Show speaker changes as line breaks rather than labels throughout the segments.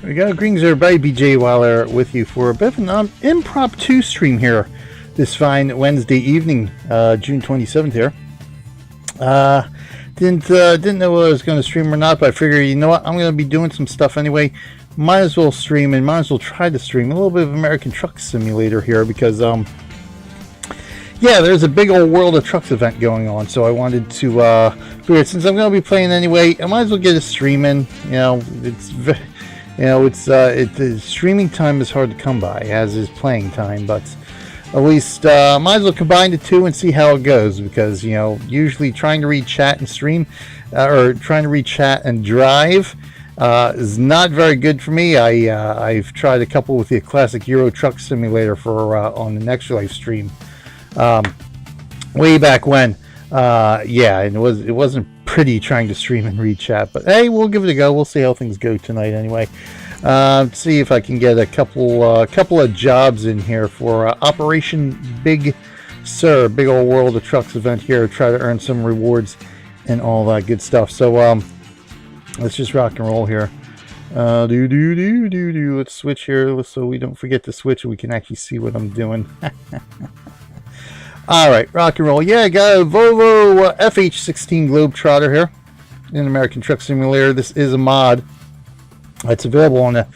There we go. Greetings everybody, BJ Weiler with you for a bit of an impromptu stream here this fine Wednesday evening, June 27th here. Didn't know whether I was going to stream or not, but I figured, you know what, I'm going to be doing some stuff anyway. Might as well stream and might as well try to stream a little bit of American Truck Simulator here because, yeah, there's a big old World of Trucks event going on, so I wanted to figure, since I'm going to be playing anyway, I might as well get a stream in. Streaming time is hard to come by, as is playing time, but at least might as well combine the two and see how it goes, because, you know, usually trying to read chat and stream, or trying to read chat and drive is not very good for me. I've tried a couple with the classic Euro Truck Simulator for on the next live stream. Way back when, yeah, and it wasn't pretty trying to stream and read chat, but hey, we'll give it a go. We'll see how things go tonight anyway. See if I can get a couple of jobs in here for Operation Big Sur, big old World of Trucks event here. Try to earn some rewards and all that good stuff. So let's just rock and roll here. Let's switch here so we don't forget to switch and we can actually see what I'm doing. Alright, rock and roll. Yeah, I got a Volvo FH16 Globetrotter here in American Truck Simulator. This is a mod. It's available on the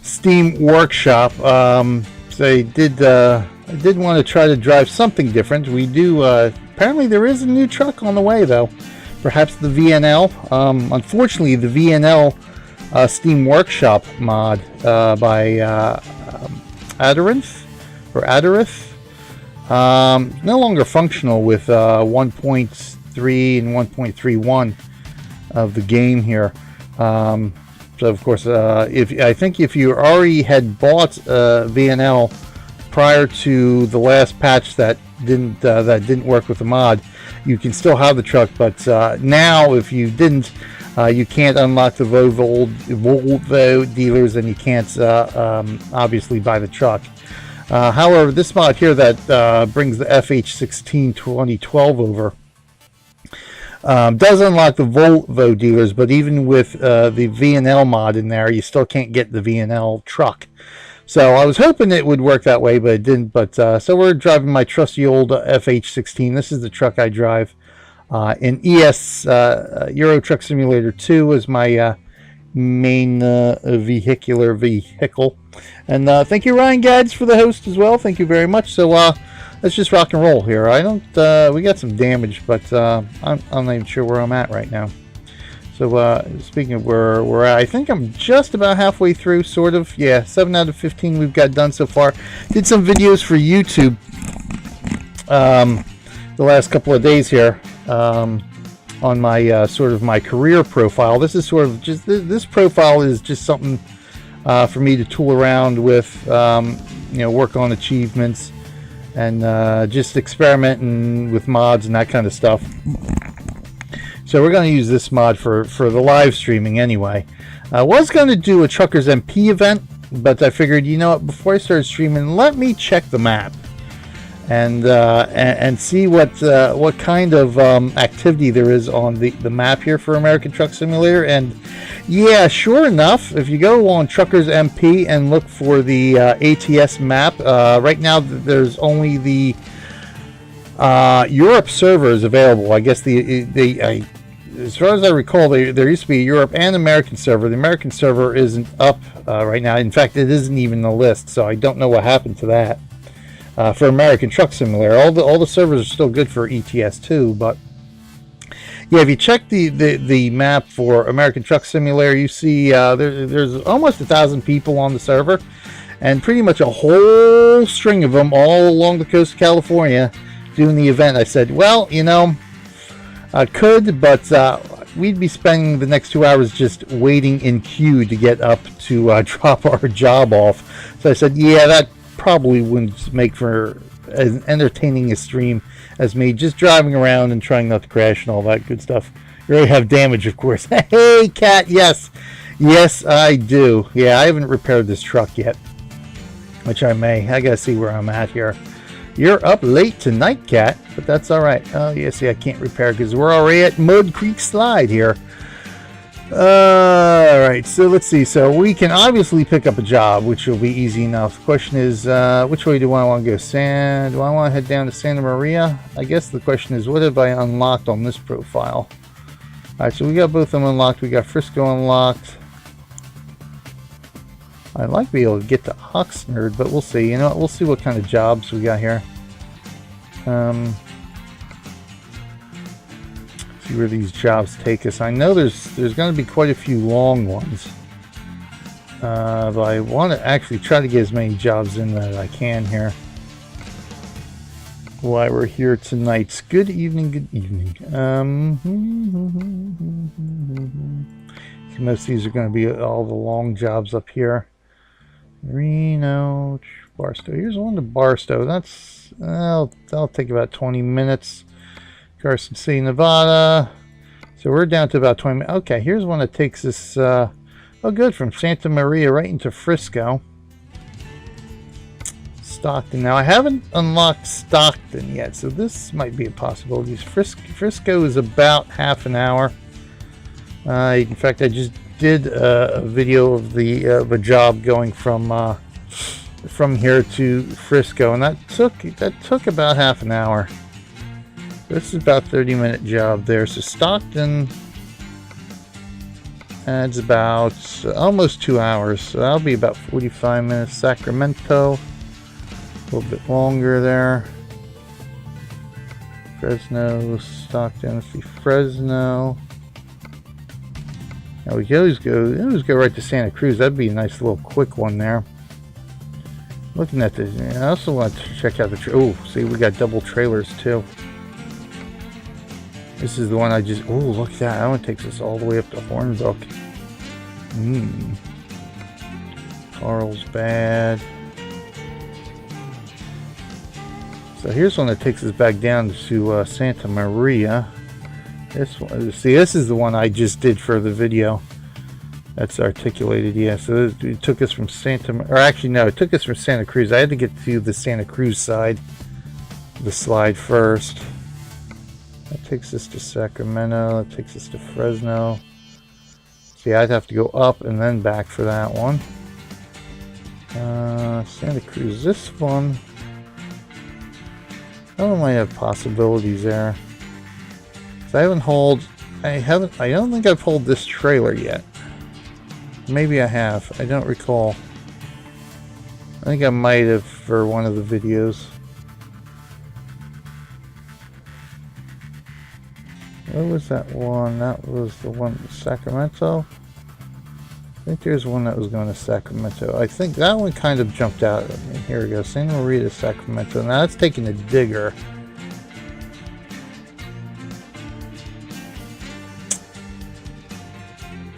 Steam Workshop. So I did want to try to drive something different. We do, apparently there is a new truck on the way though. Perhaps the VNL. Unfortunately, the VNL Steam Workshop mod by Adarith, no longer functional with 1.3 and 1.31 of the game here. So of course, I think if you already had bought VNL prior to the last patch that didn't work with the mod, you can still have the truck. But now, if you didn't, you can't unlock the Volvo dealers, and you can't obviously buy the truck. However, this mod here that brings the FH16 2012 over does unlock the Volvo dealers, but even with the VNL mod in there, you still can't get the VNL truck. So I was hoping it would work that way, but it didn't. But so we're driving my trusty old FH16. This is the truck I drive in ES Euro Truck Simulator 2 as my main vehicle. And thank you, Ryan Gads, for the host as well. Thank you very much. So let's just rock and roll here. I don't. We got some damage, but I'm not even sure where I'm at right now. So speaking of where we're at, I think I'm just about halfway through, sort of. Yeah, 7 out of 15 we've got done so far. Did some videos for YouTube the last couple of days here on my sort of my career profile. This is sort of just this profile is just something for me to tool around with, work on achievements and just experimenting with mods and that kind of stuff. So we're going to use this mod for the live streaming anyway. I was going to do a Truckers MP event, but I figured, you know what, before I started streaming, let me check the map and see what kind of activity there is on the map here for American Truck Simulator. And yeah, sure enough, if you go on Truckers MP and look for the ATS map, right now there's only the Europe server is available. I guess as far as I recall, there used to be a Europe and American server. The American server isn't up right now. In fact, it isn't even a list, so I don't know what happened to that. For American Truck Simulator, all the servers are still good for ETS too. But yeah, if you check the map for American Truck Simulator, you see there's almost 1,000 people on the server, and pretty much a whole string of them all along the coast of California doing the event. I said, well, you know, I could, but we'd be spending the next 2 hours just waiting in queue to get up to drop our job off. So I said, yeah, that probably wouldn't make for as entertaining a stream as me just driving around and trying not to crash and all that good stuff. You already have damage, of course. Hey, Cat, yes, I do. Yeah, I haven't repaired this truck yet, which I may. I gotta see where I'm at here. You're up late tonight, Cat, but that's all right. Oh, yeah, see, I can't repair because we're already at Mud Creek Slide here. Alright, so let's see. So we can obviously pick up a job, which will be easy enough. The question is, which way do I want to go? Do I want to head down to Santa Maria? I guess the question is, what have I unlocked on this profile? Alright, so we got both of them unlocked. We got Frisco unlocked. I'd like to be able to get to Oxnard, but we'll see. You know what? We'll see what kind of jobs we got here. See where these jobs take us. I know there's going to be quite a few long ones, but I want to actually try to get as many jobs in that I can here while we're here tonight. Good evening, good evening. So most of these are going to be all the long jobs up here. Reno, Barstow. Here's one to Barstow. That's that'll take about 20 minutes. Carson City, Nevada. So we're down to about 20 minutes. Okay, here's one that takes us, oh good, from Santa Maria right into Frisco. Stockton. Now I haven't unlocked Stockton yet, so this might be a possibility. Frisco is about half an hour. In fact, I just did a video of a job going from here to Frisco, and that took about half an hour. This is about 30-minute job there. So Stockton adds about almost 2 hours. So that'll be about 45 minutes. Sacramento, a little bit longer there. Fresno, Stockton. Let's see, Fresno. Now we can always go right to Santa Cruz. That'd be a nice little quick one there. Looking at this, I also want to check out the. Oh, see, we got double trailers too. This is the one I just... Oh, look at that. That one takes us all the way up to Hornbrook. Carlsbad. So here's one that takes us back down to Santa Maria. This one... See, this is the one I just did for the video. That's articulated, yeah. So it took us from Or actually, no. It took us from Santa Cruz. I had to get to the Santa Cruz side. The slide first. That takes us to Sacramento. That takes us to Fresno. See, I'd have to go up and then back for that one. Santa Cruz. This one, I don't know, might have possibilities there. So I don't think I've hauled this trailer yet. Maybe I have. I don't recall. I think I might have for one of the videos. What was that one? That was the one in Sacramento. I think there's one that was going to Sacramento. I think that one kind of jumped out at me. Here we go. Santa Maria to Sacramento. Now that's taking a digger.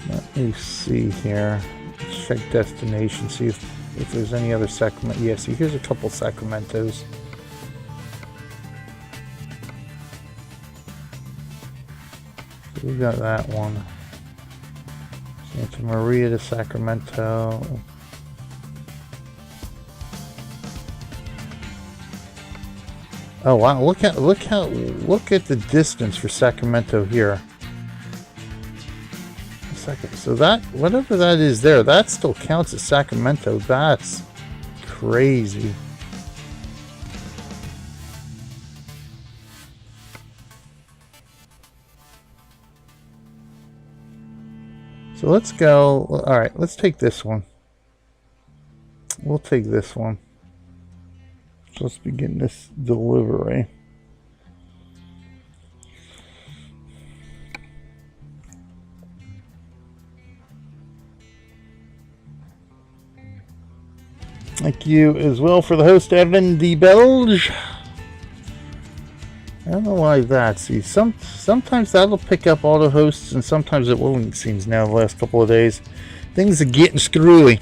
Let me see here. Let's check destination. See if there's any other Sacramento. Yeah, see, here's a couple Sacramentos. We got that one. Santa Maria to Sacramento. Oh wow! Look at the distance for Sacramento here. A second. So that whatever that is there, that still counts as Sacramento. That's crazy. So let's go. All right, let's take this one. We'll take this one. So let's begin this delivery. Thank you as well for the host, Evan de Belge. I don't know why that. See, sometimes that'll pick up auto hosts, and sometimes it won't. It seems now the last couple of days, things are getting screwy.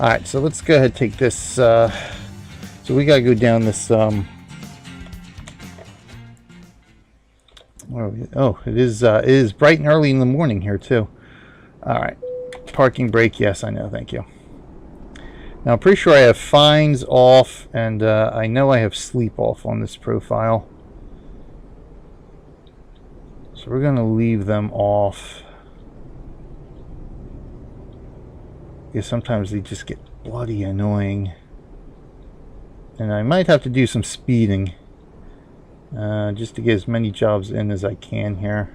All right, so let's go ahead and take this. So we gotta go down this. Oh, it is bright and early in the morning here too. All right, parking brake. Yes, I know. Thank you. Now I'm pretty sure I have fines off, and I know I have sleep off on this profile. So we're going to leave them off. because sometimes they just get bloody annoying. And I might have to do some speeding just to get as many jobs in as I can here.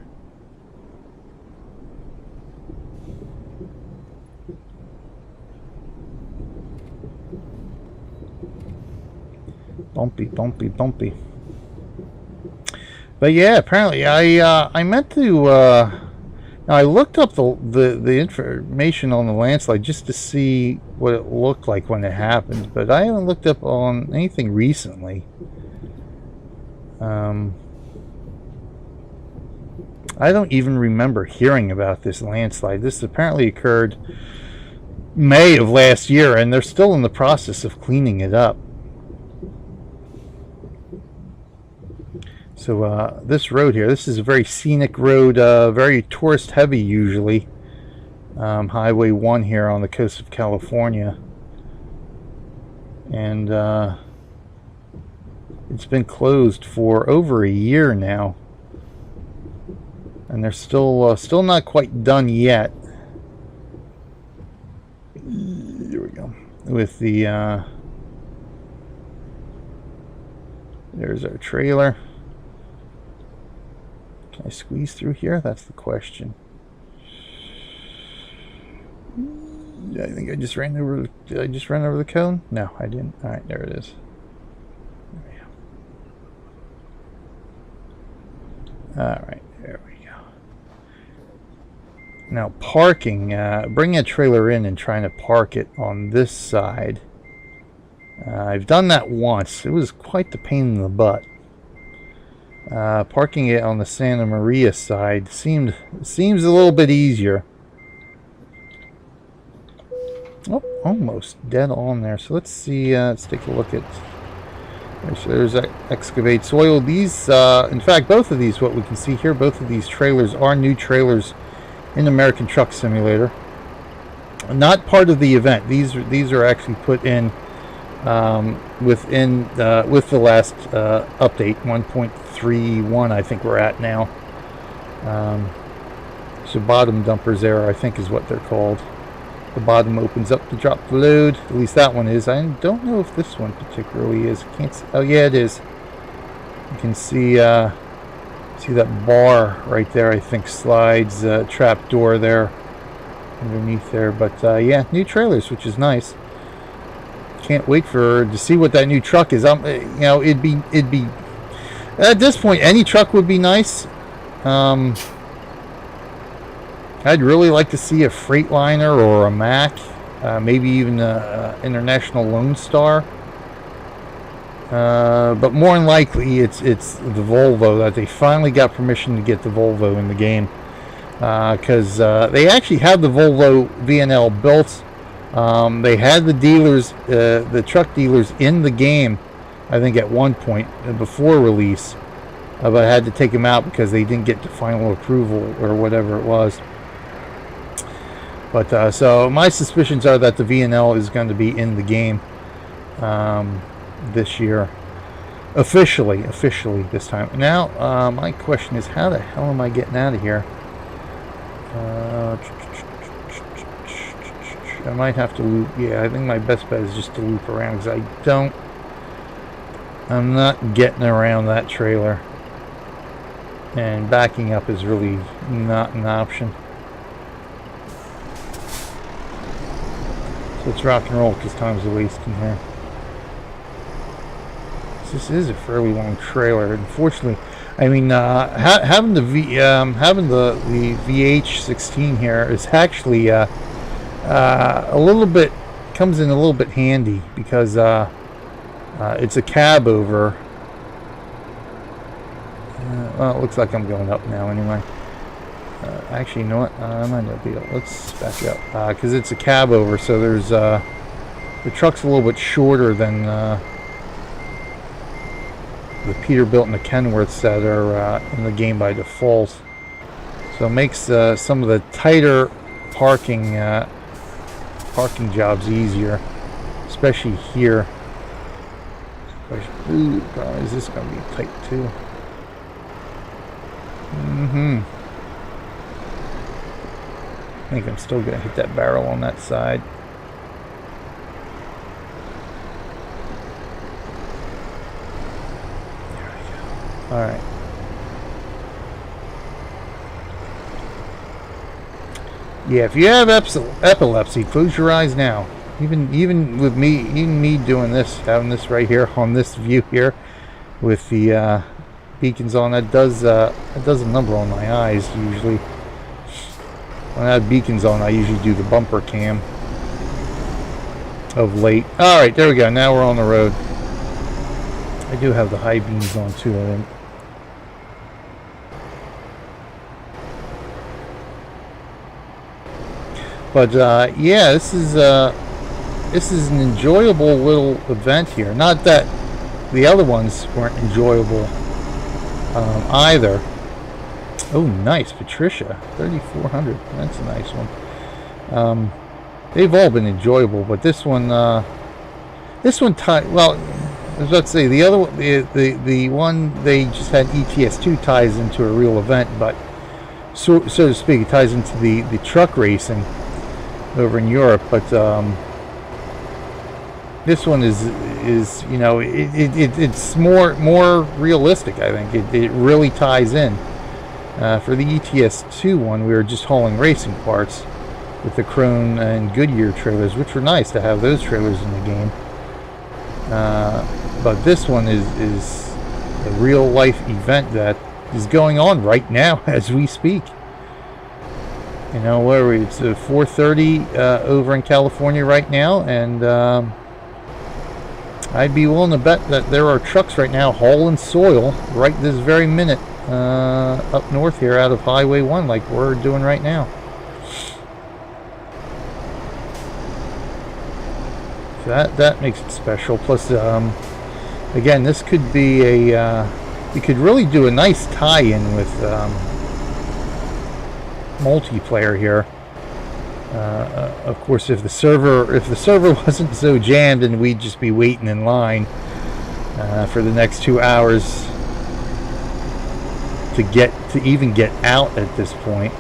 Bumpy, bumpy, bumpy. But yeah, apparently I meant to. Now I looked up the information on the landslide just to see what it looked like when it happened, but I haven't looked up on anything recently. I don't even remember hearing about this landslide. This apparently occurred May of last year, and they're still in the process of cleaning it up. So this road here, this is a very scenic road, very tourist heavy usually. Highway 1 here on the coast of California. And it's been closed for over a year now. And they're still not quite done yet. Here we go. With the, there's our trailer. Can I squeeze through here? That's the question. I think I just ran over. Did I just run over the cone? No, I didn't. All right, there it is. There we go. All right, there we go. Now parking. Bringing a trailer in and trying to park it on this side. I've done that once. It was quite the pain in the butt. Parking it on the Santa Maria side seems a little bit easier. Oh, almost dead on there. So let's see. Let's take a look at. There's excavate soil. These, in fact, both of these, what we can see here, both of these trailers are new trailers in American Truck Simulator. Not part of the event. These are actually put in with the last update 1.31. I think we're at now. So bottom dumpers there, I think, is what they're called. The bottom opens up to drop the load. At least that one is. I don't know if this one particularly is. Can't see. Oh yeah, it is. You can see that bar right there. I think slides, trap door there underneath there. But yeah, new trailers, which is nice. Can't wait to see what that new truck is. You know, it'd be at this point any truck would be nice. I'd really like to see a Freightliner or a Mack, maybe even a International Lone Star. But more than likely, it's the Volvo, that they finally got permission to get the Volvo in the game, because they actually had the Volvo VNL built. They had the dealers, the truck dealers, in the game, I think at one point before release, but I had to take them out because they didn't get the final approval or whatever it was. But so my suspicions are that the VNL is going to be in the game this year, officially this time. Now my question is, how the hell am I getting out of here? I might have to loop. Yeah, I think my best bet is just to loop around, because I'm not getting around that trailer, and backing up is really not an option. So let's rock and roll, because time's a wasting here. This is a fairly long trailer. Unfortunately, I mean, having the VH16 here is actually a little bit, comes in a little bit handy, because it's a cab over. Well, it looks like I'm going up now anyway. Actually, you know what? I might not be able. Let's back up, because it's a cab over, so there's the truck's a little bit shorter than the Peterbilt and the Kenworths that are in the game by default. So it makes some of the tighter parking jobs easier, especially here. Ooh, is this going to be tight too? I think I'm still going to hit that barrel on that side. All right. Yeah, if you have epilepsy, close your eyes now. Even with me, even me doing this, having this right here on this view here, with the beacons on, it does a number on my eyes usually. When I have beacons on, I usually do the bumper cam of late. All right, there we go. Now we're on the road. I do have the high beams on too, I think. But yeah, this is an enjoyable little event here. Not that the other ones weren't enjoyable either. Oh, nice, Patricia, 3,400. That's a nice one. They've all been enjoyable, but this one, well, I was about to say the other one, the one they just had ETS2 ties into a real event, but so to speak, it ties into the truck racing over in Europe. But this one is you know, it's more realistic. I think it really ties in. For the ETS2 one, we were just hauling racing parts with the Krone and Goodyear trailers, which were nice to have those trailers in the game. But this one is a real life event that is going on right now as we speak. You know, where are we? It's 4:30 over in California right now, and I'd be willing to bet that there are trucks right now hauling soil right this very minute up north here out of Highway 1, like we're doing right now. So that makes it special. Plus, again, this could be a you could really do a nice tie-in with multiplayer here. Of course, if the server wasn't so jammed and we'd just be waiting in line for the next 2 hours to even get out at this point.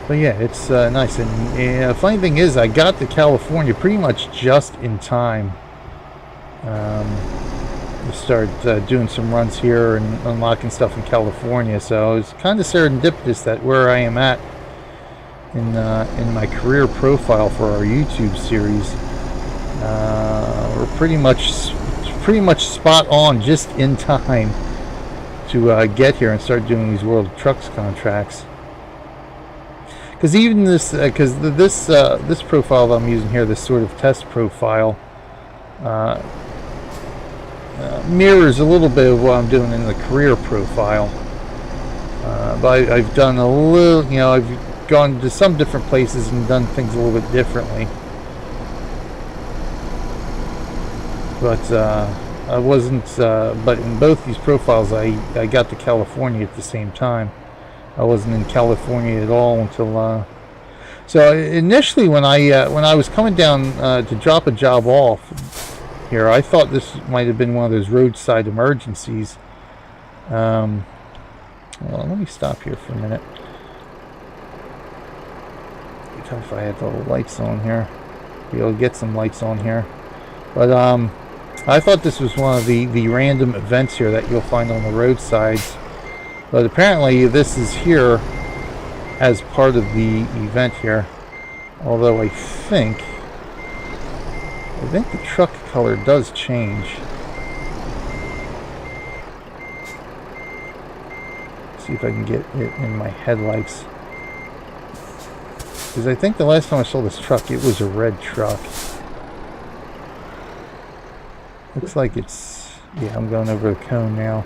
But yeah, it's nice. And funny thing is, I got to California pretty much just in time to start doing some runs here and unlocking stuff in California. So it's kind of serendipitous that where I am at in my career profile for our YouTube series, we're pretty much spot on, just in time to get here and start doing these World of Trucks contracts. Because even this, this profile that I'm using here, this sort of test profile, mirrors a little bit of what I'm doing in the career profile. But I've done a little, you know, I've gone to some different places and done things a little bit differently. But I wasn't. But in both these profiles, I got to California at the same time. I wasn't in California at all until so initially when I was coming down to drop a job off here, I thought this might have been one of those roadside emergencies. Well, let me stop here for a minute. If I had the lights on here, be able to get some lights on here. But I thought this was one of the random events here that you'll find on the roadsides. But apparently this is here as part of the event here. Although I think the truck color does change. Let's see if I can get it in my headlights. Because I think the last time I saw this truck, it was a red truck. Looks like it's... yeah, I'm going over the cone now.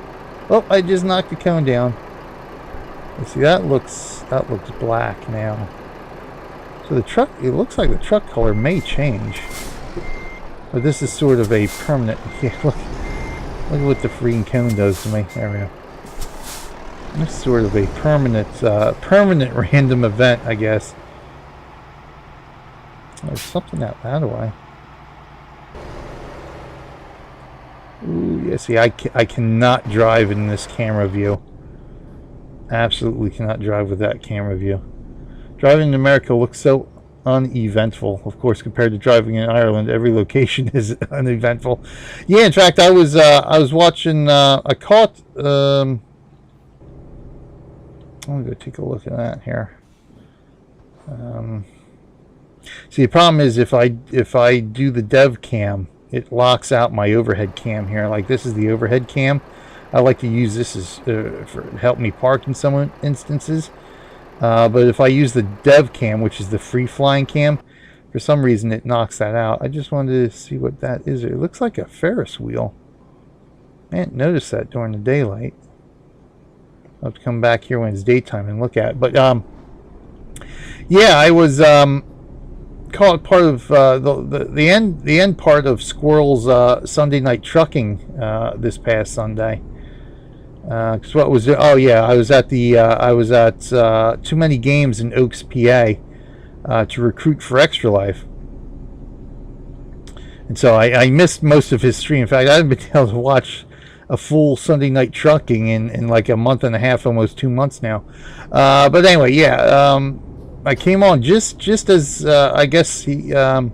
Oh, I just knocked the cone down. Let's see, that looks black now. So the truck, it looks like the truck color may change. But this is sort of a permanent, yeah, look at what the freaking cone does to me. There we go. This is sort of a permanent random event, I guess. There's something out that way. Ooh, yeah, see, I cannot drive in this camera view Absolutely cannot drive with that camera view. Driving in America looks so uneventful. Of course, compared to driving in Ireland, every location is uneventful. Yeah, in fact, I was watching. I caught. I'm gonna go take a look at that here. See, the problem is if I do the dev cam, it locks out my overhead cam here. Like, this is the overhead cam. I like to use this as for help me park in some instances. But if I use the dev cam, which is the free flying cam, for some reason it knocks that out. I just wanted to see what that is. It looks like a Ferris wheel. I didn't notice that during the daylight. I'll have to come back here when it's daytime and look at it. But yeah, I was caught part of the end part of Squirrel's Sunday night trucking this past Sunday. Cause what was it? Oh yeah, I was at Too Many Games in Oaks, PA, to recruit for Extra Life, and so I missed most of his stream. In fact, I haven't been able to watch a full Sunday night trucking in like a month and a half, almost 2 months now. But anyway, yeah, I came on just as I guess there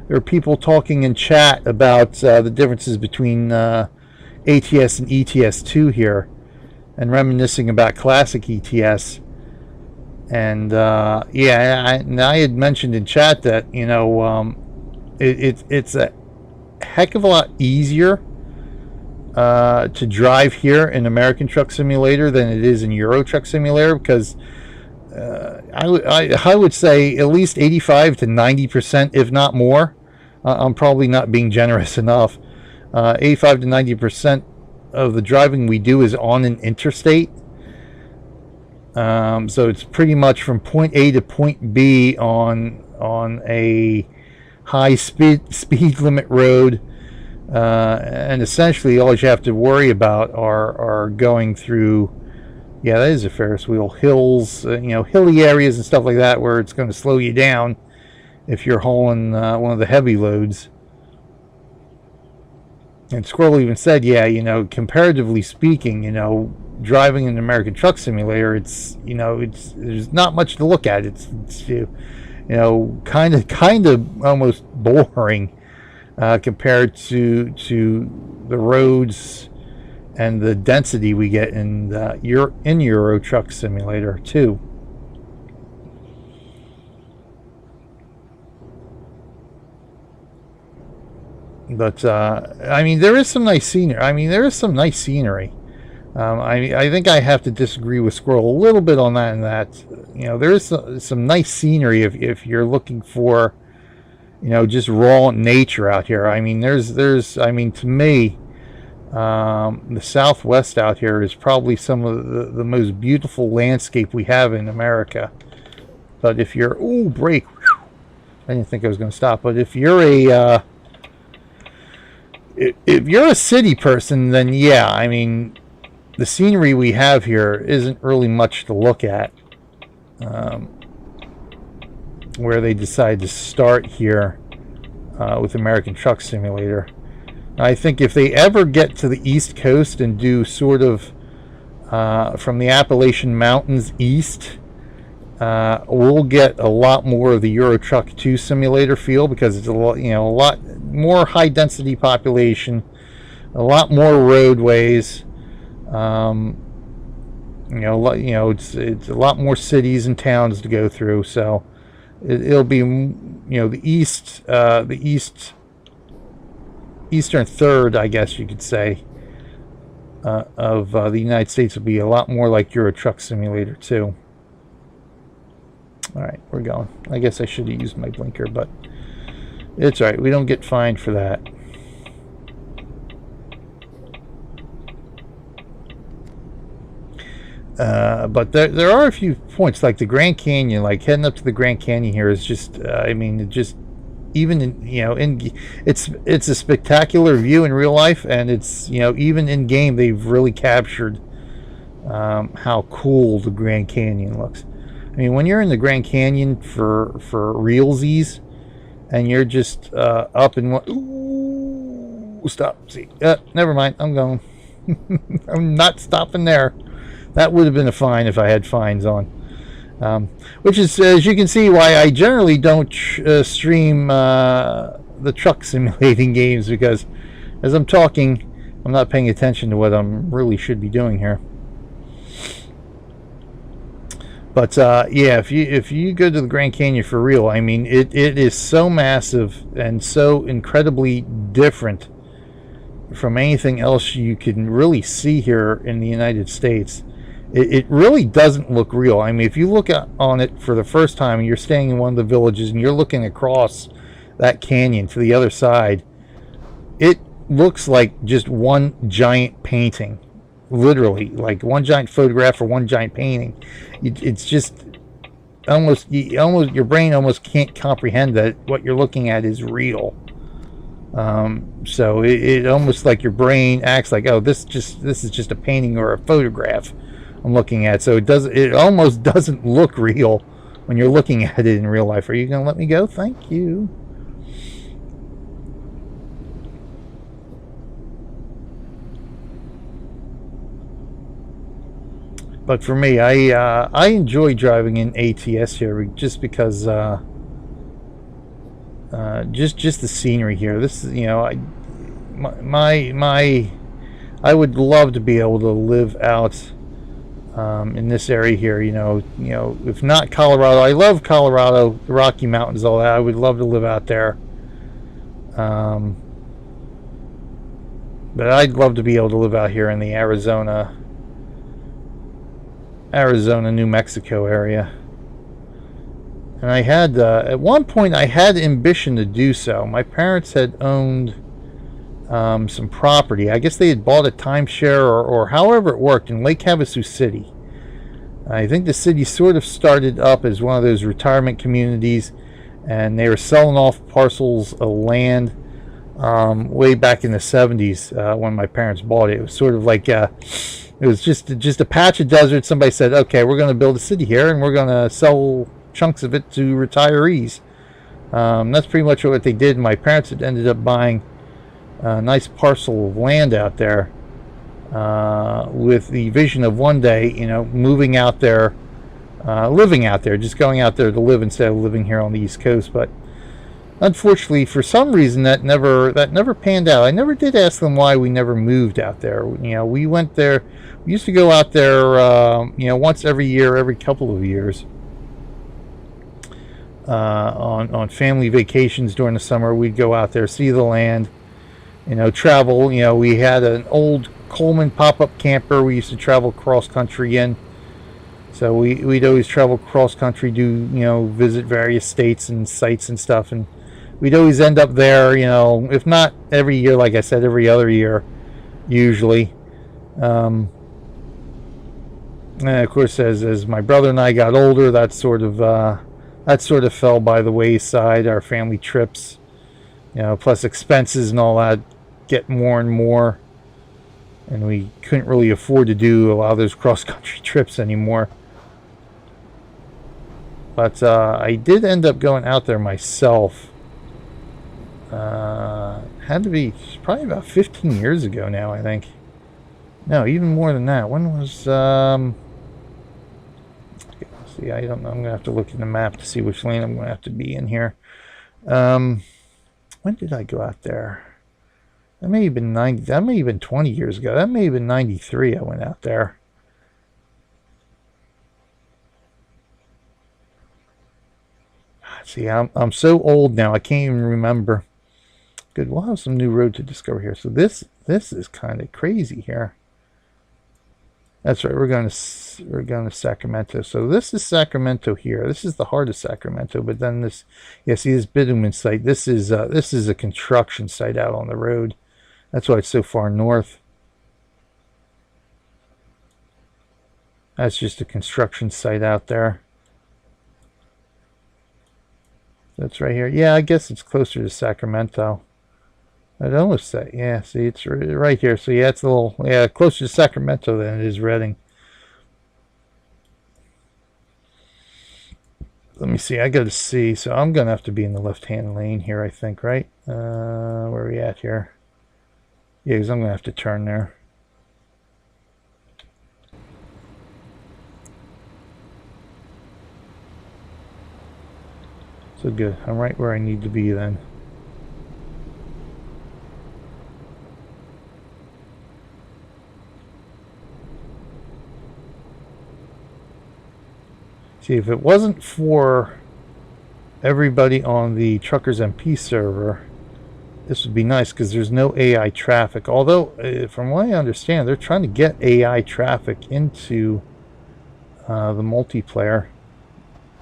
were people talking in chat about the differences between ATS and ETS2 here, and reminiscing about classic ETS. And yeah, I had mentioned in chat that, you know, it's a heck of a lot easier to drive here in American Truck Simulator than it is in Euro Truck Simulator, because I would say at least 85 to 90%, if not more. I'm probably not being generous enough. 85 to 90% of the driving we do is on an interstate. So it's pretty much from point A to point B on a high speed limit road. And essentially all you have to worry about are going through, yeah, that is a Ferris wheel, hills, you know, hilly areas and stuff like that, where it's going to slow you down if you're hauling one of the heavy loads. And Squirrel even said, yeah, you know, comparatively speaking, you know, driving an American Truck Simulator, it's, you know, there's not much to look at. It's you know, kind of almost boring compared to the roads and the density we get in Euro Truck Simulator too. But I mean, there is some nice scenery. I think I have to disagree with Squirrel a little bit on that. And that, you know, there is some nice scenery if you're looking for, you know, just raw nature out here. I mean, I mean, to me, the Southwest out here is probably some of the most beautiful landscape we have in America. But if you're, brake, whew, I didn't think I was going to stop. But if you're a city person, then yeah, I mean, the scenery we have here isn't really much to look at. Where they decide to start here with American Truck Simulator. I think if they ever get to the East Coast and do sort of from the Appalachian Mountains east, we'll get a lot more of the Euro Truck 2 Simulator feel, because it's a lot more high density population, a lot more roadways. It's a lot more cities and towns to go through. So it'll be, the eastern third, I guess you could say, of the United States will be a lot more like Euro Truck Simulator 2. All right, we're going. I guess I should have used my blinker, but it's all right. We don't get fined for that. But there are a few points, like the Grand Canyon, like heading up to the Grand Canyon here is just, even in, it's a spectacular view in real life, and it's, even in game, they've really captured how cool the Grand Canyon looks. I mean, when you're in the Grand Canyon for realsies, and you're just up in one, stop, see, never mind, I'm going. I'm not stopping there. That would have been a fine if I had fines on. Which is, as you can see, why I generally don't stream the truck simulating games, because as I'm talking, I'm not paying attention to what I'm really should be doing here. But yeah, if you go to the Grand Canyon for real, I mean, it is so massive and so incredibly different from anything else you can really see here in the United States. It really doesn't look real. I mean, if you look on it for the first time and you're staying in one of the villages and you're looking across that canyon to the other side, it looks like just one giant painting. Literally, like one giant photograph or one giant painting. It's just almost your brain almost can't comprehend that what you're looking at is real. So it almost like your brain acts like, oh, this is just a painting or a photograph I'm looking at. So it almost doesn't look real when you're looking at it in real life. Are you going to let me go? Thank you. But for me, I enjoy driving in ATS here just because just the scenery here. This is, you know, I would love to be able to live out in this area here. You know, if not Colorado, I love Colorado, the Rocky Mountains, all that. I would love to live out there. But I'd love to be able to live out here in the Arizona, New Mexico area. And I had, at one point, I had ambition to do so. My parents had owned some property. I guess they had bought a timeshare or however it worked in Lake Havasu City. I think the city sort of started up as one of those retirement communities, and they were selling off parcels of land way back in the 70s when my parents bought it. It was sort of like it was just a patch of desert. Somebody said, okay, we're going to build a city here and we're going to sell chunks of it to retirees. That's pretty much what they did. My parents had ended up buying a nice parcel of land out there with the vision of one day, you know, moving out there, living out there, just going out there to live instead of living here on the East Coast. But unfortunately, for some reason, that never panned out. I never did ask them why we never moved out there. You know, we went there. We used to go out there, you know, once every year, every couple of years, on family vacations during the summer. We'd go out there, see the land, you know, travel. You know, we had an old Coleman pop-up camper we used to travel cross country in. So we'd always travel cross country, do, you know, visit various states and sites and stuff, and we'd always end up there, you know, if not every year, like I said, every other year, usually. And of course, as my brother and I got older, that sort of fell by the wayside. Our family trips, you know, plus expenses and all that, get more and more, and we couldn't really afford to do a lot of those cross-country trips anymore. But I did end up going out there myself. Had to be probably about 15 years ago now, I think. No, even more than that. When was see, I don't know. I'm gonna have to look in the map to see which lane I'm gonna have to be in here. When did I go out there? That may have been 90. That may have been 20 years ago. That may have been 93. I went out there. See, I'm so old now. I can't even remember. Good. We'll have some new road to discover here. So this is kind of crazy here. That's right. We're going to Sacramento. So this is Sacramento here. This is the heart of Sacramento. But then this, yeah, see this bitumen site. This is a construction site out on the road. That's why it's so far north. That's just a construction site out there. That's right here. Yeah, I guess it's closer to Sacramento. I'd almost say, yeah, see, it's right here. So yeah, it's a little, yeah, closer to Sacramento than it is Redding. Let me see, I got to see. So I'm going to have to be in the left-hand lane here, I think, right? Where are we at here? Yeah, because I'm going to have to turn there. So good. I'm right where I need to be then. See, if it wasn't for everybody on the Truckers MP server, this would be nice because there's no AI traffic. Although, from what I understand, they're trying to get AI traffic into the multiplayer.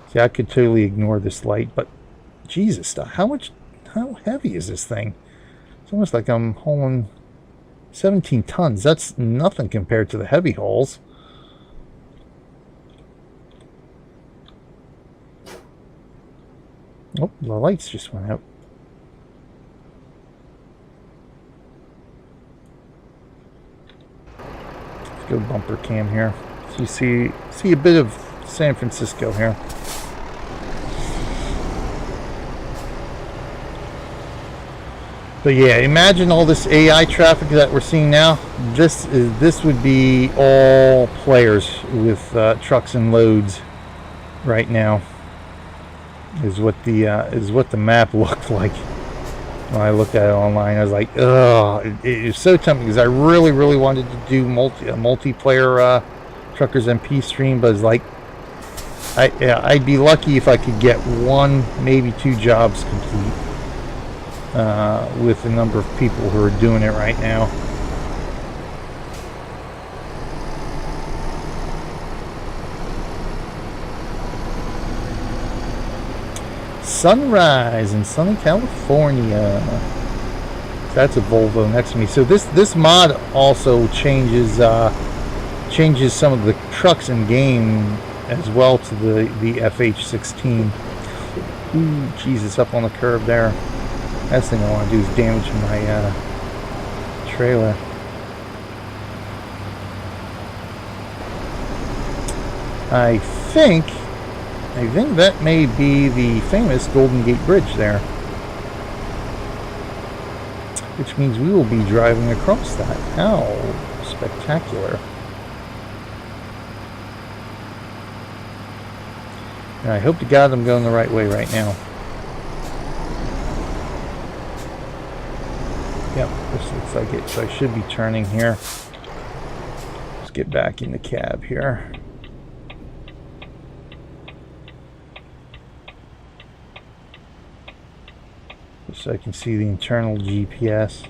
See, I could totally ignore this light, but Jesus, how heavy is this thing? It's almost like I'm hauling 17 tons. That's nothing compared to the heavy hauls. Oh, the lights just went out. Let's go bumper cam here. So you see a bit of San Francisco here. But yeah, imagine all this AI traffic that we're seeing now. This would be all players with trucks and loads right now. Is what the map looked like when I looked at it online. I was like, oh, it was so tempting because I really wanted to do a multiplayer Truckers MP stream, but it's like I'd be lucky if I could get 1, maybe 2 jobs complete with the number of people who are doing it right now. Sunrise in sunny California. That's a Volvo next to me. So this mod also changes some of the trucks in game as well to the FH16. Ooh, Jesus, up on the curb there. Last thing I want to do is damage my trailer. I think that may be the famous Golden Gate Bridge there. Which means we will be driving across that. How spectacular. And I hope to God I'm going the right way right now. Yep, this looks like it. So I should be turning here. Let's get back in the cab here. So I can see the internal GPS.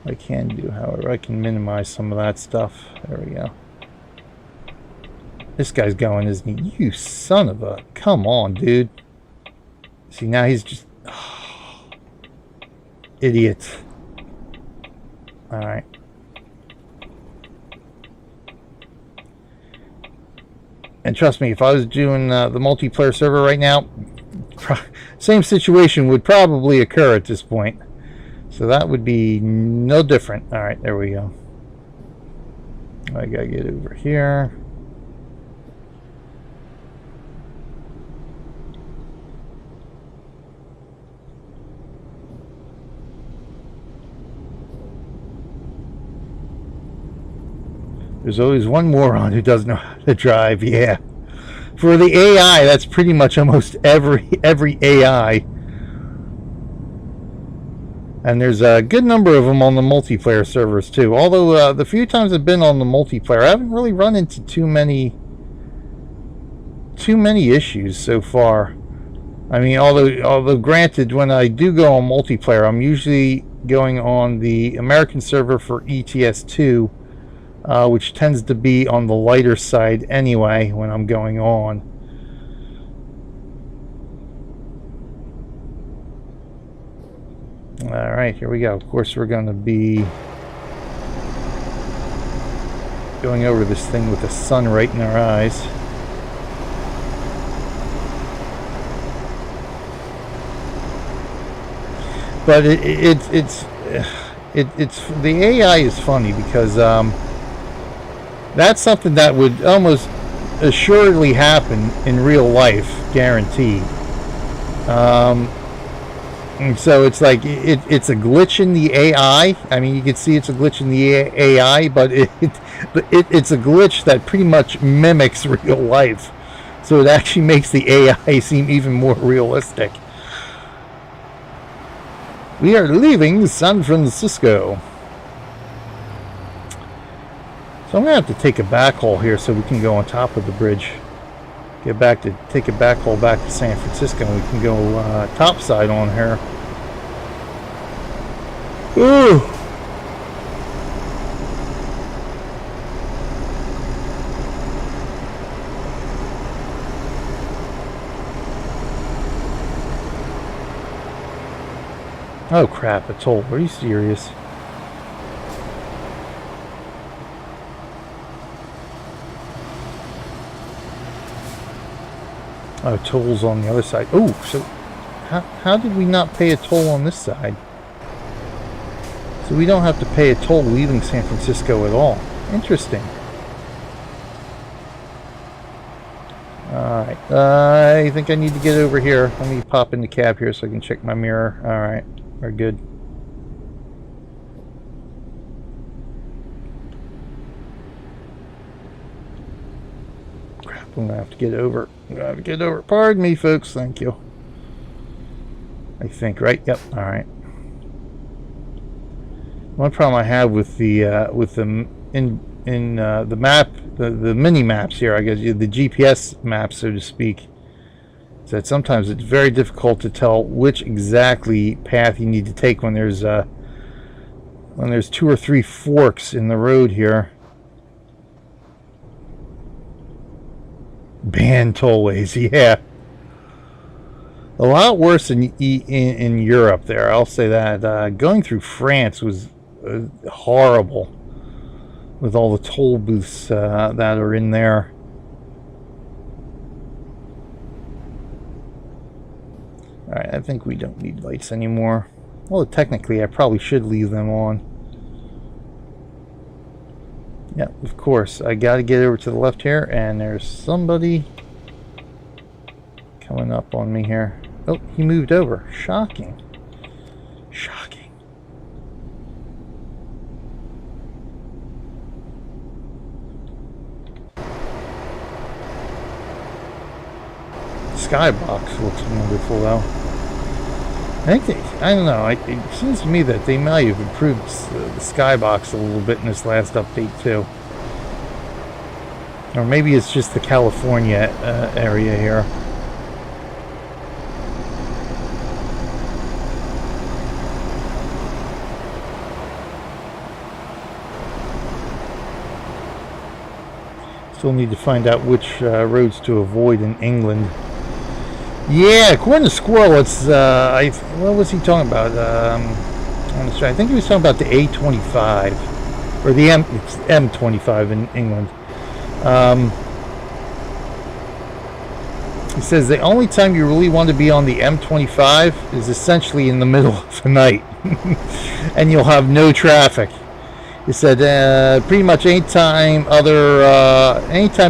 I can do, however, I can minimize some of that stuff. There we go. This guy's going, isn't he? You son of a... Come on, dude. See, now he's just... Oh, idiot. Alright. And trust me, if I was doing the multiplayer server right now, same situation would probably occur at this point. So that would be no different. Alright, there we go. I gotta get over here. There's always one moron who doesn't know how to drive, yeah. For the AI, that's pretty much almost every AI. And there's a good number of them on the multiplayer servers too. Although the few times I've been on the multiplayer, I haven't really run into too many issues so far. I mean, although granted, when I do go on multiplayer, I'm usually going on the American server for ETS2. Which tends to be on the lighter side anyway when I'm going on. Alright, here we go. Of course, we're going to be going over this thing with the sun right in our eyes. But it's the AI is funny because that's something that would almost assuredly happen in real life, guaranteed. And so it's like it's a glitch in the AI. I mean, you can see it's a glitch in the AI, but it's a glitch that pretty much mimics real life. So it actually makes the AI seem even more realistic. We are leaving San Francisco. So I'm going to have to take a backhaul here so we can go on top of the bridge. Take a backhaul back to San Francisco, and we can go topside on here. Ooh! Oh crap, a toll. Are you serious? Oh, toll's on the other side. Oh, so how did we not pay a toll on this side? So we don't have to pay a toll leaving San Francisco at all. Interesting. Alright, I think I need to get over here. Let me pop in the cab here so I can check my mirror. Alright, we're good. Crap, I'm gonna have to get over. Pardon me, folks. Thank you. I think, right? Yep, alright. One problem I have with the the map, the mini maps here, I guess the GPS maps, so to speak, is that sometimes it's very difficult to tell which exactly path you need to take when there's 2 or 3 forks in the road here. Banned tollways, yeah. A lot worse in Europe there, I'll say that. Going through France was horrible with all the toll booths that are in there. Alright, I think we don't need lights anymore. Well, technically I probably should leave them on. Yeah, of course. I gotta get over to the left here, and there's somebody coming up on me here. Oh, he moved over. Shocking. Shocking. Skybox looks wonderful though. I don't know, it seems to me that they might have improved the skybox a little bit in this last update too. Or maybe it's just the California area here. Still need to find out which roads to avoid in England. Yeah, according to Squirrel, it's what was he talking about? I think he was talking about the A25 or the M25 in England. He says the only time you really want to be on the M25 is essentially in the middle of the night, and you'll have no traffic. He said pretty much anytime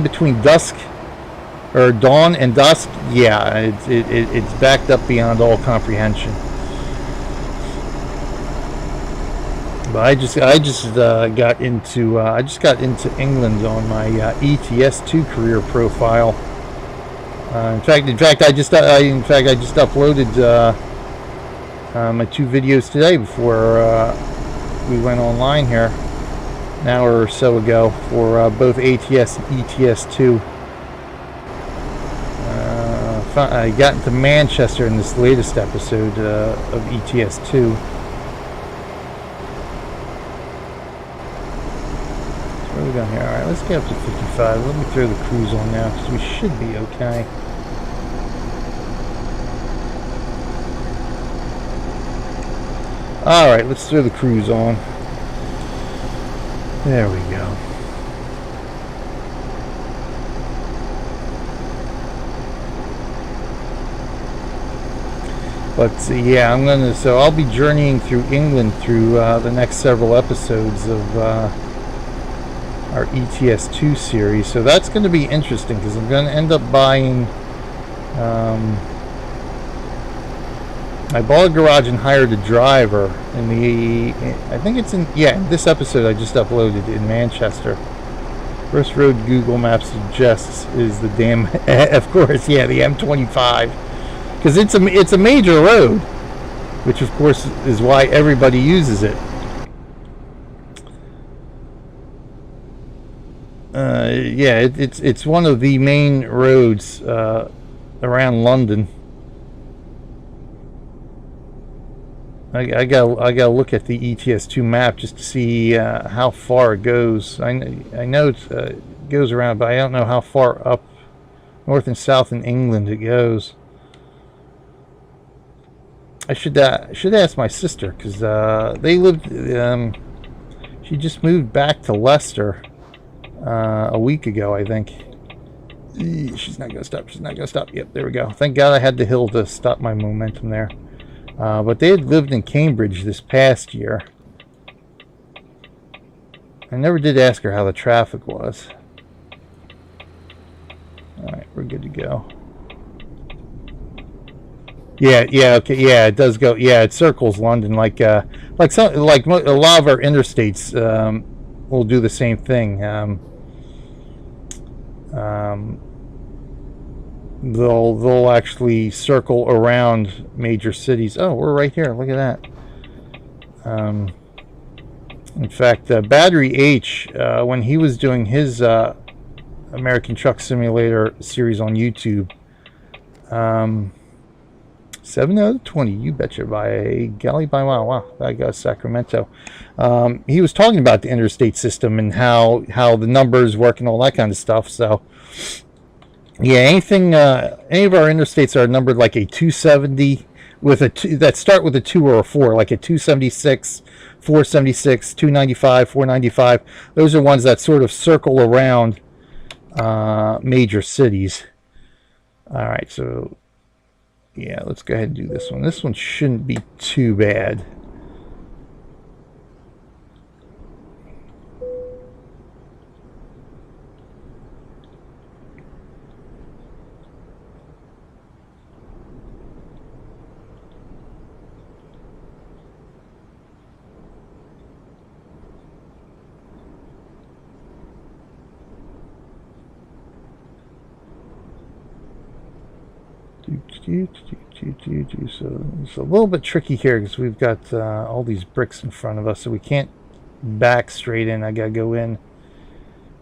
between dusk or dawn and dusk, yeah, it's backed up beyond all comprehension. But I just got into England on my ETS2 career profile. In fact, I just uploaded my 2 videos today before we went online here an hour or so ago for both ATS and ETS2. I got into Manchester in this latest episode of ETS2. Where are we going here? Alright, let's get up to 55. Let me throw the cruise on now because we should be okay. Alright, let's throw the cruise on. There we go. But yeah, I'll be journeying through England through the next several episodes of our ETS2 series. So that's going to be interesting because I'm going to end up buying. I bought a garage and hired a driver I think it's in this episode I just uploaded in Manchester. First road Google Maps suggests is the damn, of course, yeah, the M25, because it's a major road, which of course is why everybody uses it. Yeah, it's one of the main roads around London. I gotta look at the ETS2 map just to see how far it goes. I know it goes around, but I don't know how far up north and south in England it goes. I should ask my sister, because they lived. She just moved back to Leicester a week ago, I think. She's not gonna stop. She's not gonna stop. Yep, there we go. Thank God I had the hill to stop my momentum there. But they had lived in Cambridge this past year. I never did ask her how the traffic was. Alright, we're good to go. Yeah, okay, yeah, it does go. Yeah, it circles London like a lot of our interstates will do the same thing. They'll actually circle around major cities. Oh, we're right here. Look at that. In fact, Battery H, when he was doing his American Truck Simulator series on YouTube, 7 out of 20, you betcha, by golly, by wow, I got Sacramento. He was talking about the interstate system and how the numbers work and all that kind of stuff. So yeah, anything, any of our interstates are numbered like a 270 with a 2, that start with a 2 or a 4, like a 276, 476, 295, 495. Those are ones that sort of circle around major cities. All right, so yeah, let's go ahead and do this one. This one shouldn't be too bad. So it's a little bit tricky here because we've got all these bricks in front of us, so we can't back straight in. I gotta go in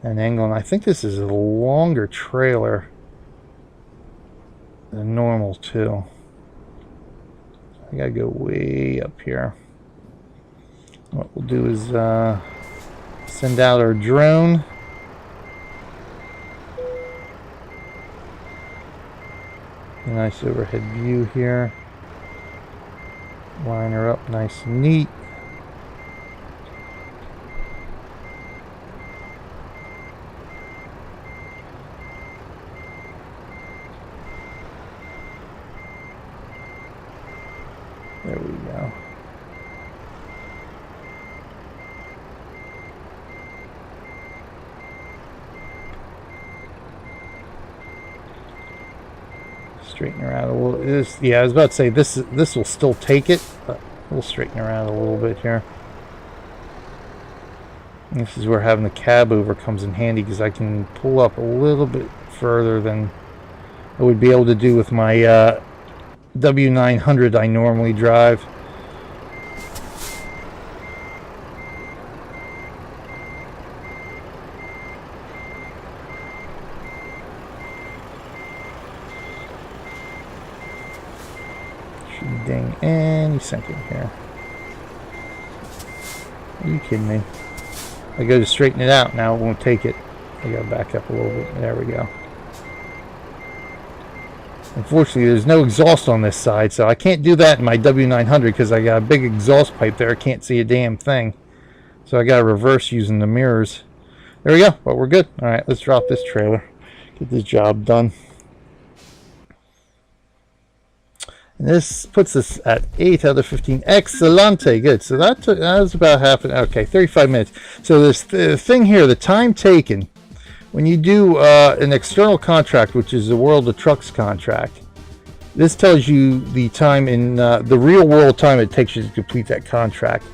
an angle, and I think this is a longer trailer than normal too. I gotta go way up here. What we'll do is send out our drone. A nice overhead view here. Line her up nice and neat. There we go. Straighten her out a little. Yeah, I was about to say this will still take it, but we'll straighten her out a little bit here. And this is where having the cab over comes in handy, because I can pull up a little bit further than I would be able to do with my W900 I normally drive. Dang any second here. Are you kidding me? I go to straighten it out, now it won't take it. I gotta back up a little bit. There we go. Unfortunately, there's no exhaust on this side, so I can't do that in my W900 because I got a big exhaust pipe there. I can't see a damn thing. So I gotta reverse using the mirrors. There we go, but we're good. Alright, let's drop this trailer. Get this job done. And this puts us at 8 out of 15. Excellente. Good. So that was about half an hour. Okay, 35 minutes. So this thing here, the time taken, when you do an external contract, which is the World of Trucks contract, this tells you the time in the real world time it takes you to complete that contract.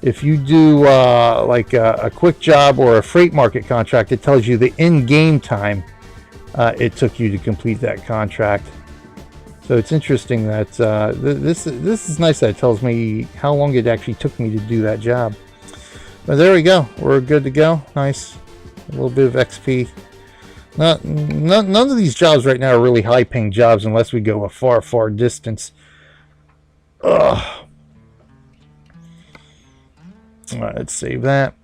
if you do like a quick job or a freight market contract, it tells you the in-game time it took you to complete that contract. So it's interesting that this is nice that it tells me how long it actually took me to do that job. But there we go. We're good to go. Nice. A little bit of XP. None of these jobs right now are really high-paying jobs unless we go a far, far distance. Ugh. All right, let's save that.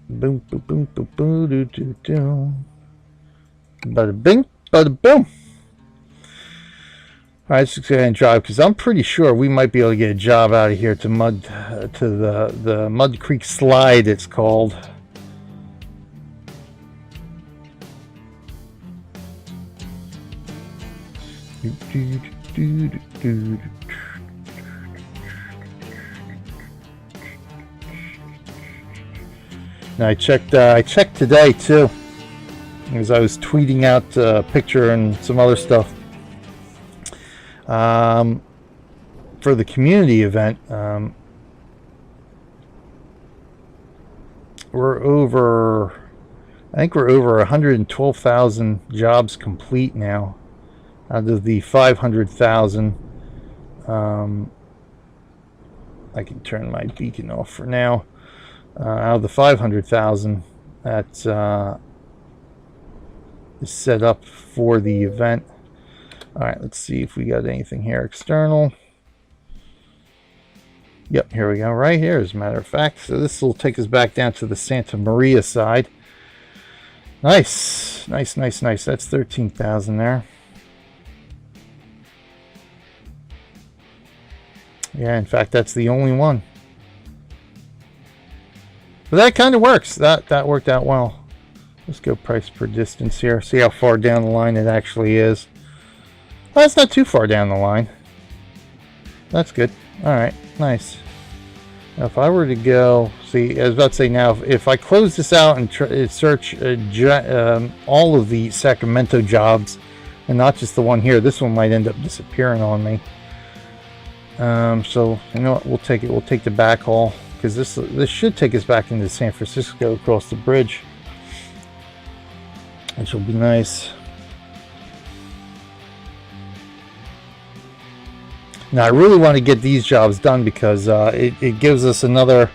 Boom, boom, boom, boom, boom, doo, doo, doo. Bada bing, bada boom. All right, let's just go ahead and drive because I'm pretty sure we might be able to get a job out of here to the Mud Creek Slide. It's called. Now I checked today too, as I was tweeting out a picture and some other stuff for the community event. I think we're over 112,000 jobs complete now out of the 500,000. I can turn my beacon off for now. Out of the 500,000 that is set up for the event. All right, let's see if we got anything here external. Yep, here we go, right here as a matter of fact. So this will take us back down to the Santa Maria side. Nice, nice, nice, nice. That's 13,000 there. Yeah, in fact, that's the only one. But that kind of works. That worked out well. Let's go price per distance here. See how far down the line it actually is. Well, that's not too far down the line. That's good. All right, nice. Now, if I were to go, see, I was about to say now, if I close this out and search all of the Sacramento jobs, and not just the one here, this one might end up disappearing on me. So you know what? We'll take it. We'll take the backhaul because this should take us back into San Francisco across the bridge, which will be nice. Now I really want to get these jobs done because it gives us another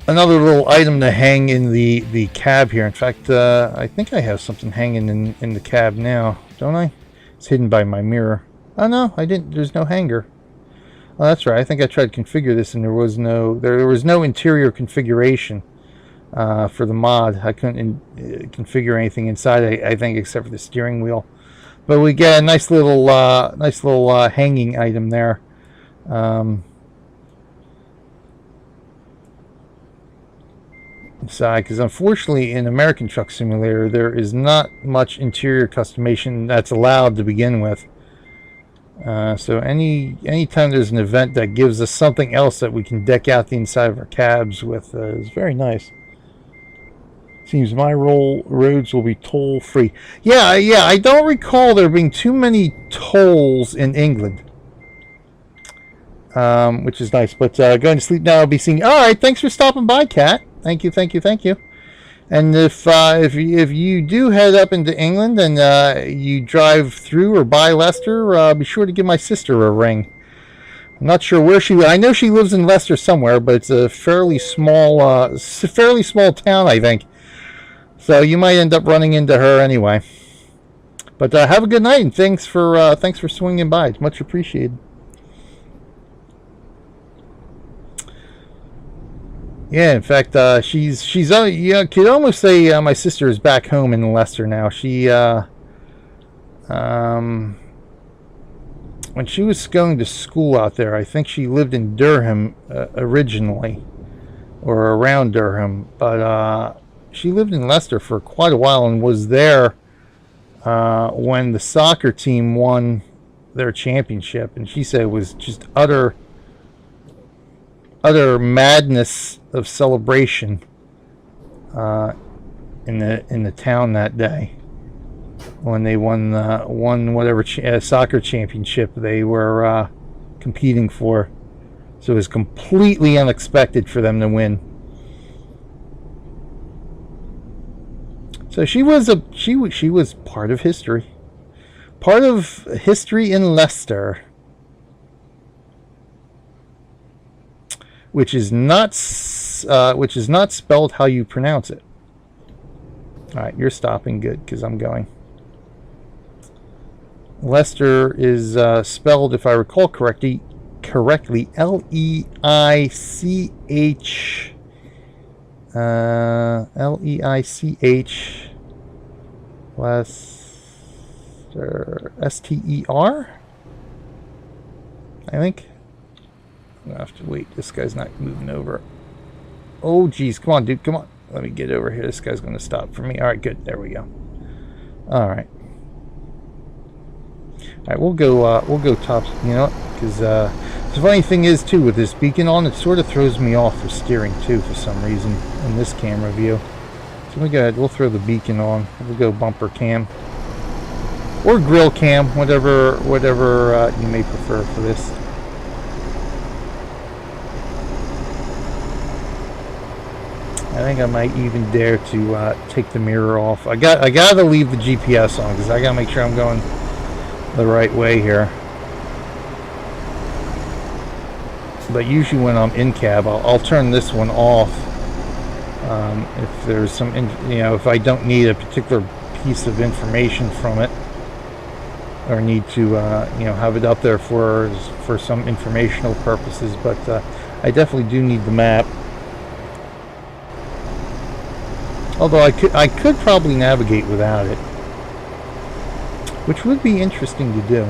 little item to hang in the cab here. In fact, I think I have something hanging in the cab now, don't I? It's hidden by my mirror. Oh no, I didn't. There's no hanger. Oh, that's right. I think I tried to configure this, and there was no interior configuration for the mod. I couldn't configure anything inside. I think except for the steering wheel. But we get a nice little hanging item there. Inside, because unfortunately in American Truck Simulator there is not much interior customization that's allowed to begin with. So anytime there's an event that gives us something else that we can deck out the inside of our cabs with is very nice. Seems my roads will be toll free. Yeah, I don't recall there being too many tolls in England, which is nice. But going to sleep now. I'll be seeing. All right, thanks for stopping by, Kat. Thank you. And if you do head up into England and you drive through or by Leicester, be sure to give my sister a ring. I'm not sure where I know she lives in Leicester somewhere, but it's a fairly small town, I think. So you might end up running into her anyway. But have a good night, and thanks for swinging by. It's much appreciated. Yeah, in fact, she's could almost say my sister is back home in Leicester now. She when she was going to school out there, I think she lived in Durham originally, or around Durham, but she lived in Leicester for quite a while and was there when the soccer team won their championship, and she said it was just utter madness of celebration in the town that day when they won whatever soccer championship they were competing for. So it was completely unexpected for them to win. So she was part of history. Part of history in Leicester. Which is not spelled how you pronounce it. All right, you're stopping. Good, because I'm going. Leicester is spelled, if I recall correctly, L-E-I-C-H. L-E-I-C-H. Leicester. S-T-E-R. I think. I'm gonna have to wait. This guy's not moving over. Oh, geez. Come on, dude. Come on. Let me get over here. This guy's going to stop for me. All right, good. There we go. All right. All right, we'll go top. You know what? Because the funny thing is, too, with this beacon on, it sort of throws me off for steering, too, for some reason, in this camera view. So let me go ahead. We'll throw the beacon on. We'll go bumper cam. Or grill cam, whatever you may prefer for this. I think I might even dare to take the mirror off. I got to leave the GPS on because I got to make sure I'm going the right way here. But usually when I'm in cab, I'll turn this one off if there's some, if I don't need a particular piece of information from it, or need to have it up there for some informational purposes. But I definitely do need the map. Although I could probably navigate without it, which would be interesting to do.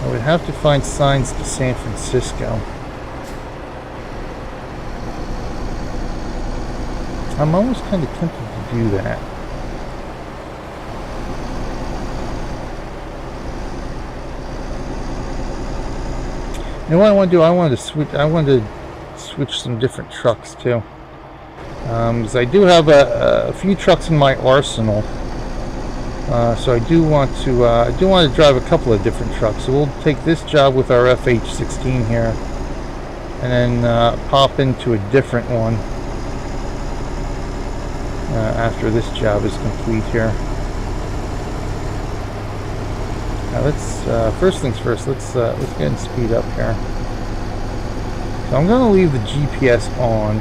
I would have to find signs to San Francisco. I'm almost kind of tempted to do that. You know what I want to do? I wanted to switch some different trucks too, because I do have a few trucks in my arsenal, so I do want to drive a couple of different trucks. So we'll take this job with our FH16 here, and then pop into a different one after this job is complete here. Now let's first things first. Let's go ahead and speed up here. So I'm going to leave the GPS on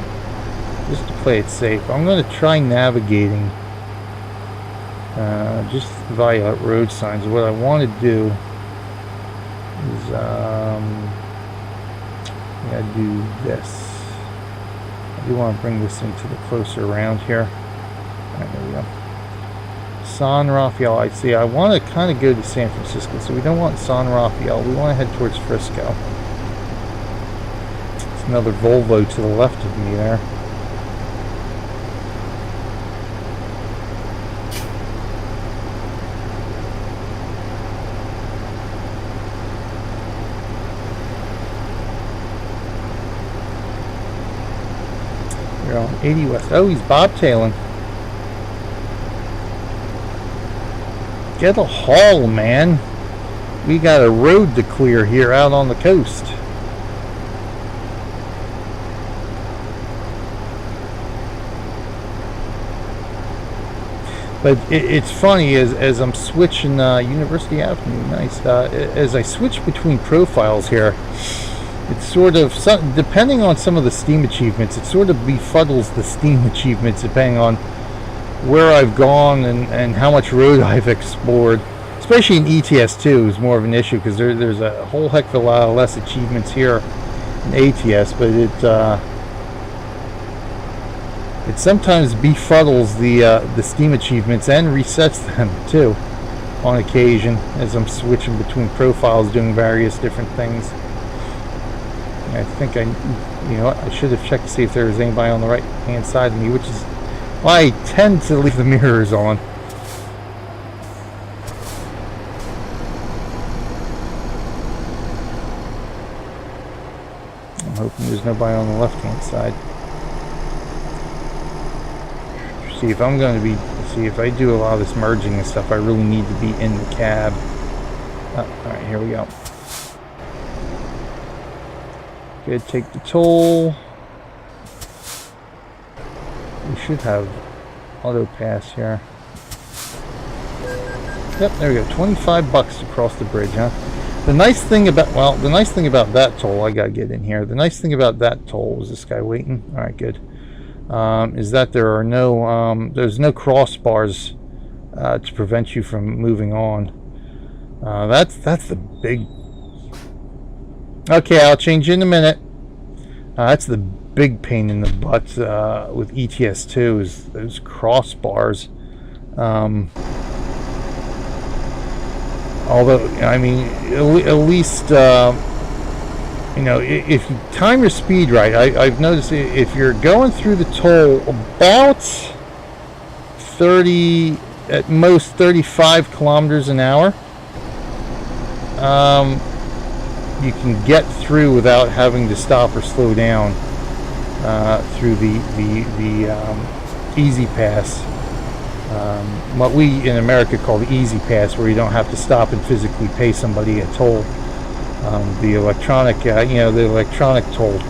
just to play it safe. I'm going to try navigating just via road signs. What I want to do is do this. I do want to bring this into the closer round here. All right, there we go. San Rafael. I see. I want to kind of go to San Francisco, so we don't want San Rafael. We want to head towards Frisco. Another Volvo to the left of me there. We're on 80 West. Oh, he's bobtailing. Get a haul, man. We got a road to clear here out on the coast. But it's funny as I'm switching University Avenue, nice. As I switch between profiles here, it's sort of depending on some of the Steam achievements. It sort of befuddles the Steam achievements depending on where I've gone and how much road I've explored. Especially in ETS2 is more of an issue because there's a whole heck of a lot less achievements here in ATS, but it sometimes befuddles the Steam achievements and resets them too on occasion as I'm switching between profiles doing various different things. I think I should have checked to see if there was anybody on the right hand side of me, which is why I tend to leave the mirrors on. I'm hoping there's nobody on the left hand side. See if I'm going to be, if I do a lot of this merging and stuff, I really need to be in the cab. Oh, all right, here we go. Good, take the toll. We should have auto pass here. Yep, there we go. 25 bucks to cross the bridge, huh? The nice thing about, well, the nice thing about that toll, I gotta get in here. The nice thing about that toll, is this guy waiting? All right, good. Is that there are no, there's no crossbars to prevent you from moving on. That's the big. Okay, I'll change in a minute. That's the big pain in the butt with ETS2 is those crossbars. Although, I mean, at least, you know, if you time your speed right, I've noticed if you're going through the toll about 30, at most 35 kilometers an hour, you can get through without having to stop or slow down through the easy pass. What we in America call the easy pass, where you don't have to stop and physically pay somebody a toll. The electronic, you know, the electronic toll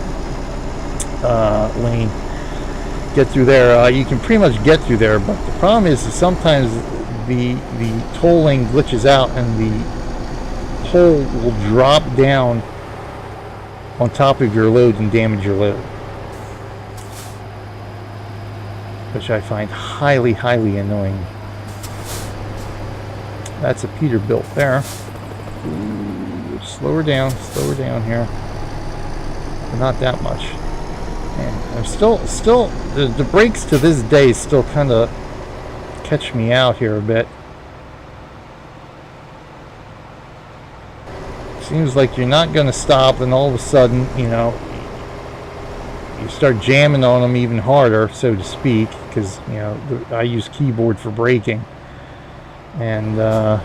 lane. Get through there. You can pretty much get through there, but the problem is that sometimes the toll lane glitches out and the pole will drop down on top of your load and damage your load, which I find highly, highly annoying. That's a Peterbilt there. Ooh, slow her down here. But not that much. And I'm still the brakes to this day still kind of catch me out here a bit. Seems like you're not going to stop, and all of a sudden, you know, you start jamming on them even harder, so to speak, because, you know, I use keyboard for braking, and all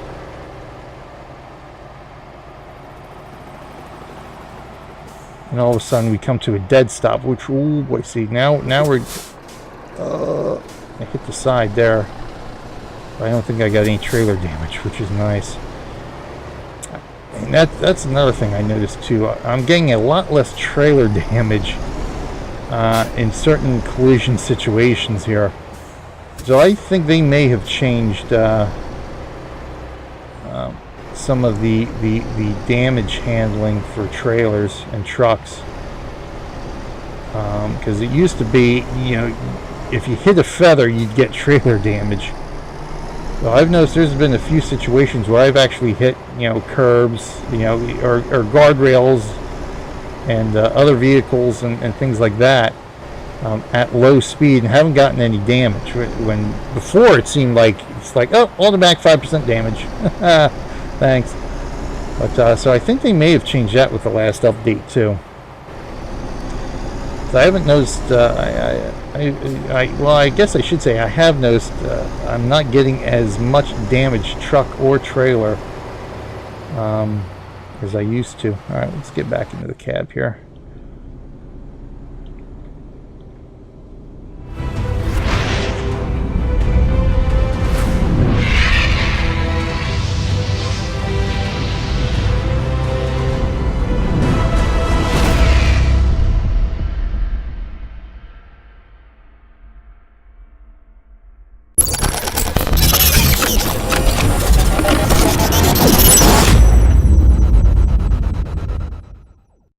of a sudden we come to a dead stop, which, oh boy, see, now we're, I hit the side there, but I don't think I got any trailer damage, which is nice. And that's another thing I noticed too. I'm getting a lot less trailer damage in certain collision situations here. So I think they may have changed some of the damage handling for trailers and trucks. Because it used to be, you know, if you hit a feather, you'd get trailer damage. Well, I've noticed there's been a few situations where I've actually hit, you know, curbs, you know, or guardrails and other vehicles and things like that at low speed and haven't gotten any damage. When before it seemed like it's like, oh, automatic 5% damage. Thanks. But so I think they may have changed that with the last update too. So I haven't noticed. Well, I guess I should say I have noticed I'm not getting as much damage, truck or trailer, as I used to. All right, let's get back into the cab here.